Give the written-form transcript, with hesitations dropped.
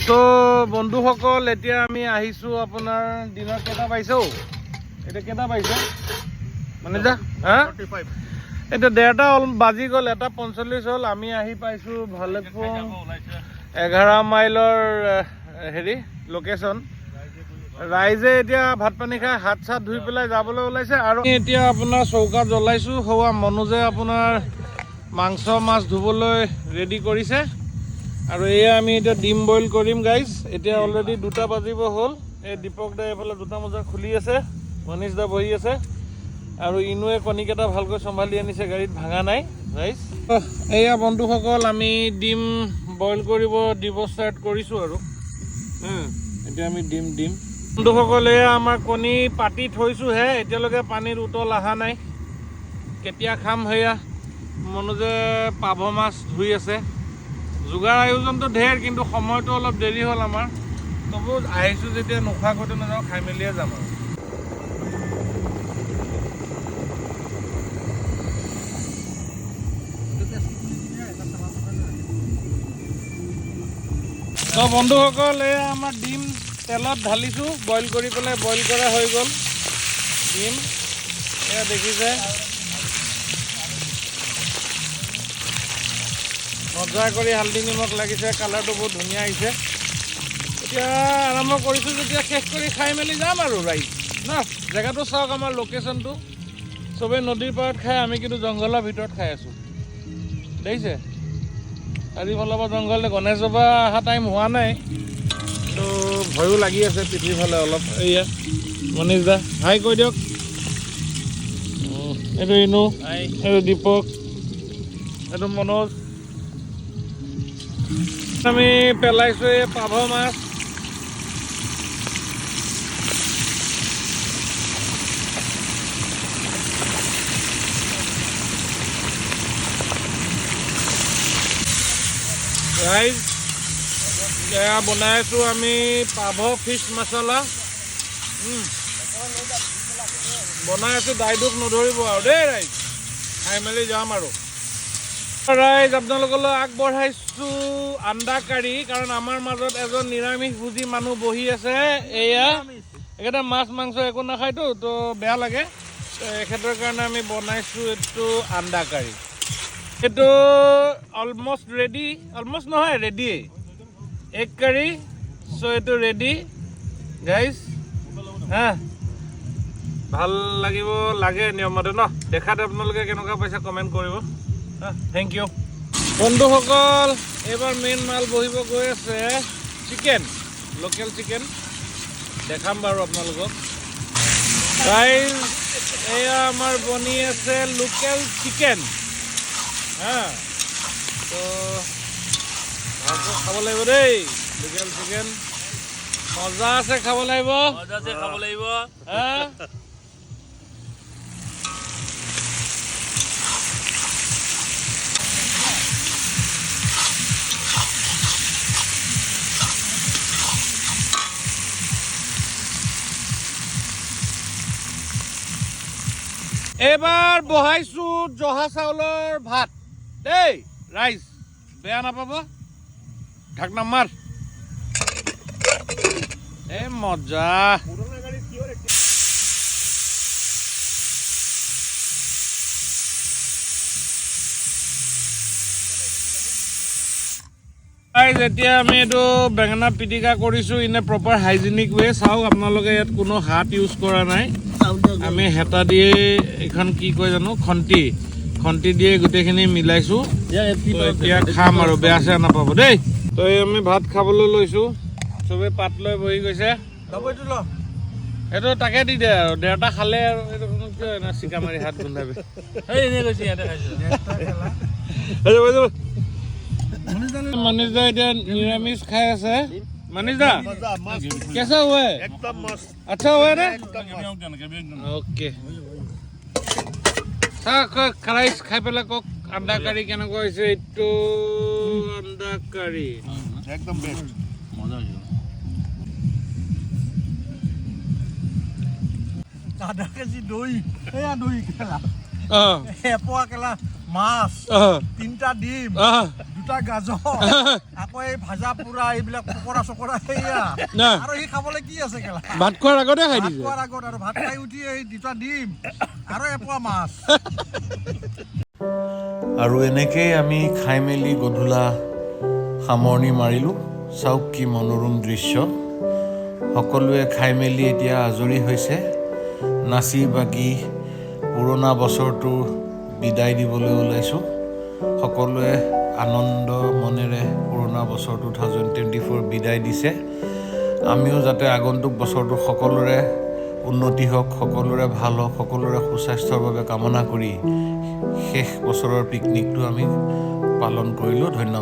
so বন্ধুসকল এতিয়া আমি আহিছো আপোনাৰ দিনৰ কেটা পাইছো এটা কেটা পাইছে মানে যা হা 45 এটা 1:30 বাজি গল 1:45 হল আমি আহি পাইছো ভালেপুং 11 মাইলৰ হেৰি লোকেশন ৰাইজে এতিয়া ভাত পানী খাই হাত চাত ধুই পেলাই যাবলৈ ওলাইছে আৰু এতিয়া আপোনাৰ চৌকা জ্বলাইছো হোৱা মনোজে আপোনাৰ মাংস মাছ ধুবলৈ ৰেডি কৰিছে আৰু এয়া আমি এটা ডিম বইল কৰিম গাইজ এতিয়া অলৰেডি 2টা বাজিব হ'ল এই দীপক দা এফালে 2টা মজা খুলি আছে মনীষ দা বহি আছে আৰু ইনুৱে কণীকেইটা ভালকৈ চম্ভালি আনিছে গাড়ীত ভাঙা নাই গাইজ এয়া বন্ধুসকল আমি ডিম বইল কৰিব দিব ষ্টাৰ্ট কৰিছোঁ আৰু এতিয়া আমি ডিম বন্ধুসকল এয়া আমাৰ কণী পাতি থৈছোঁহে এতিয়ালৈকে পানীৰ উতল অহা নাই কেতিয়া খাম সেয়া মনোজে পাভ মাছ ধুই আছে যোগাৰ আয়োজনটো ঢেৰ কিন্তু সময়টো অলপ দেৰি হ'ল আমাৰ তবু আহিছোঁ যেতিয়া নোখোৱাকৈ নাযাওঁ খাই মেলিয়ে যাম আৰু তো বন্ধুসকল এয়া আমাৰ ডিম তেলত ঢালিছোঁ বইল কৰি পেলাই বইল কৰা হৈ গ'ল ডিম এয়া দেখিছে মজা কৰি হালধি নিমখ লাগিছে কালাৰটো বহুত ধুনীয়া আহিছে এতিয়া আৰম্ভ কৰিছোঁ যেতিয়া শেষ কৰি খাই মেলি যাম আৰু ৰাইজ ন জেগাটো চাওক আমাৰ লোকেশ্যনটো চবেই নদীৰ পাৰত খাই আমি কিন্তু জংঘলৰ ভিতৰত খাই আছোঁ দেখিছে চাৰিওফালৰ পৰা জংঘল গণেশ বাবা অহা টাইম হোৱা নাই কিন্তু ভয়ো লাগি আছে পিঠিৰ ফালে অলপ এয়া মনীষ দা হাই কৈ দিয়ক এইটো ইনু এইটো দীপক এইটো মনোজ আমি পেলাইছোঁ এই পাভ মাছ ৰাইজ এয়া বনাইছোঁ আমি পাভ ফিছ মছলা বনাই আছোঁ দাইদুক নধৰিব আৰু দেই ৰাইজ খাই মেলি যাম আৰু ৰাইজ আপোনালোকলৈ আগবঢ়াইছোঁ আন্দা কাৰী কাৰণ আমাৰ মাজত এজন নিৰামিষভোজী মানুহ বহি আছে এয়া একেটা মাছ মাংস একো নাখায়তো তো বেয়া লাগে এখেতৰ কাৰণে আমি বনাইছোঁ এইটো আন্দা কাৰী এইটো অলমষ্ট ৰেডি অলমষ্ট নহয় ৰেডিয়ে এগ কাৰী চ' এইটো ৰেডি গাইজ হা ভাল লাগিব লাগে নিয়মতে ন দেখাত আপোনালোকে কেনেকুৱা পাইছে কমেণ্ট কৰিব থেংক ইউ বন্ধুসকল এইবাৰ মেইন মাল বহিব গৈ আছে চিকেন লোকেল চিকেন দেখাম বাৰু আপোনালোকক ৰাইজ এয়া আমাৰ বনি আছে লোকেল চিকেন হা তো ভালকৈ খাব লাগিব দেই লোকেল চিকেন মজা আছে খাব লাগিব হা এইবাৰ বহাইছোঁ জহা চাউলৰ ভাত দেই ৰাইজ বেয়া নাপাব ঢাকনা মাৰ এ মজা যেতিয়া আমি এইটো বেঙেনা পিটিকা কৰিছোঁ ইনে প্ৰপাৰ হাইজেনিক ৱে চাওক আপোনালোকে ইয়াত কোনো হাত ইউজ কৰা নাই আমি হেতা দিয়ে এইখন কি কয় জানো খন্তি দিয়ে গোটেইখিনি মিলাইছোঁ এতিয়া খাম আৰু বেয়া চেয়া নাপাব দেই তো আমি ভাত খাবলৈ লৈছোঁ চবেই পাত লৈ বহি গৈছে এইটো তাকে দি দে আৰু 1:30 খালে আৰু এইটো কিয় না চিকা মাৰি হাত গোন্ধাবি मनीष दा इधर निरामिष खाए से मनीष दा कैसा हुआ है एकदम मस्त अच्छा हुआ है ना ओके खराइस खाई पेला को अंडा करी केना को इसे इतो अंडा करी एकदम बेस्ट मजा आयो आधा केजी दही एया दही केला एपोआ केला माছ 3টা ডিম দুটা গাজৰ আকৌ এই ভাজা পোৰা এইবিলাক পকৰা চকৰা সেয়া আৰু সি খাবলৈ কি আছে কেলা ভাত খোৱাৰ আগতে খাই ভাত দিছে খোৱাৰ আগত আৰু ভাত খাই উঠি এই দুটা ডিম আৰু এপোৱা মাছ আৰু এনেকেই আমি খাই মেলি গধূলা সামৰণি মাৰিলোঁ চাওক কি মনোৰম দৃশ্য সকলোৱে খাই মেলি এতিয়া আজৰি হৈছে নাচি বাগি পুৰণা বছৰটো বিদায় দিবলৈ ওলাইছোঁ সকলোৱে আনন্দ মনেৰে পুৰণা বছৰ 2024 বিদায় দিছে আমিও যাতে আগন্তুক বছৰটো সকলোৰে উন্নতি হওক সকলোৰে ভাল হওক সকলোৰে সুস্বাস্থ্যৰ বাবে কামনা কৰি শেষ বছৰৰ পিকনিকটো আমি পালন কৰিলোঁ ধন্যবাদ